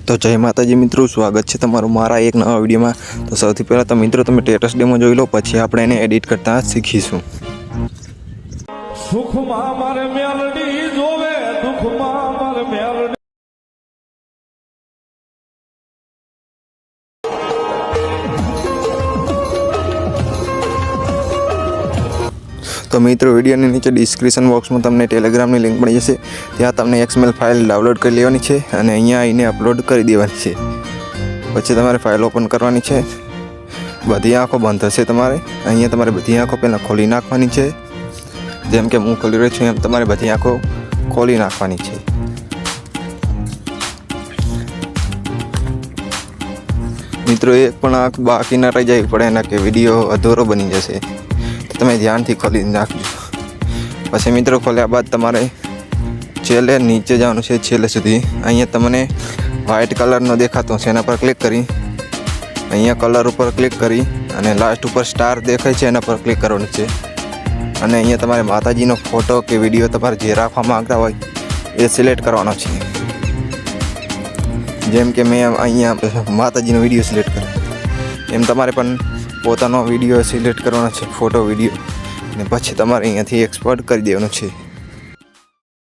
તો જય માતાજી મિત્રો, સ્વાગત છે તમારું મારા એક નવા વિડીયોમાં। તો સૌથી પહેલાં તો મિત્રો તમે સ્ટેટસ ડેમો જોઈ લો, પછી આપણે એને એડિટ કરતા શીખીશું। સુખમાં મારે મેલડી જોવે, દુઃખમાં મારે મેલડી। તો મિત્રો વિડીયોની નીચે ડિસ્ક્રિપ્શન બોક્સમાં તમને ટેલિગ્રામની લિંક મળી જશે, ત્યાં તમને XML ફાઇલ ડાઉનલોડ કરી લેવાની છે અને અહીંયા આવીને અપલોડ કરી દેવાની છે। પછી તમારે ફાઇલ ઓપન કરવાની છે, બધી આંખો બંધ થશે તમારે। અહીંયા તમારે બધી આંખો પહેલાં ખોલી નાખવાની છે, જેમ કે હું ખોલી રહ્યો છું એમ તમારે બધી આંખો ખોલી નાખવાની છે। મિત્રો એક પણ આંખ બાકી ના રહી જાય પડે એના કે વિડીયો અધૂરો બની જશે, તમે ધ્યાનથી ખોલી નાખજો। પછી મિત્રો ખોલ્યા બાદ તમારે છેલ્લે નીચે જવાનું છે, છેલ્લે સુધી। અહીંયા તમને વ્હાઇટ કલરનો દેખાતો છે, એના પર ક્લિક કરી અહીંયા કલર ઉપર ક્લિક કરી અને લાસ્ટ ઉપર સ્ટાર દેખાય છે એના પર ક્લિક કરવાનું છે। અને અહીંયા તમારે માતાજીનો ફોટો કે વિડીયો તમારે જે રાખવા માંગતા હોય એ સિલેક્ટ કરવાનો છે। જેમ કે મેં અહીંયા માતાજીનો વિડીયો સિલેક્ટ કર્યો, એમ તમારે પણ પોતાનો વિડીયો સિલેક્ટ કરવાનો છે, ફોટો વિડીયો, અને પછી તમારે અહીંયાથી એક્સપોર્ટ કરી દેવાનો છે।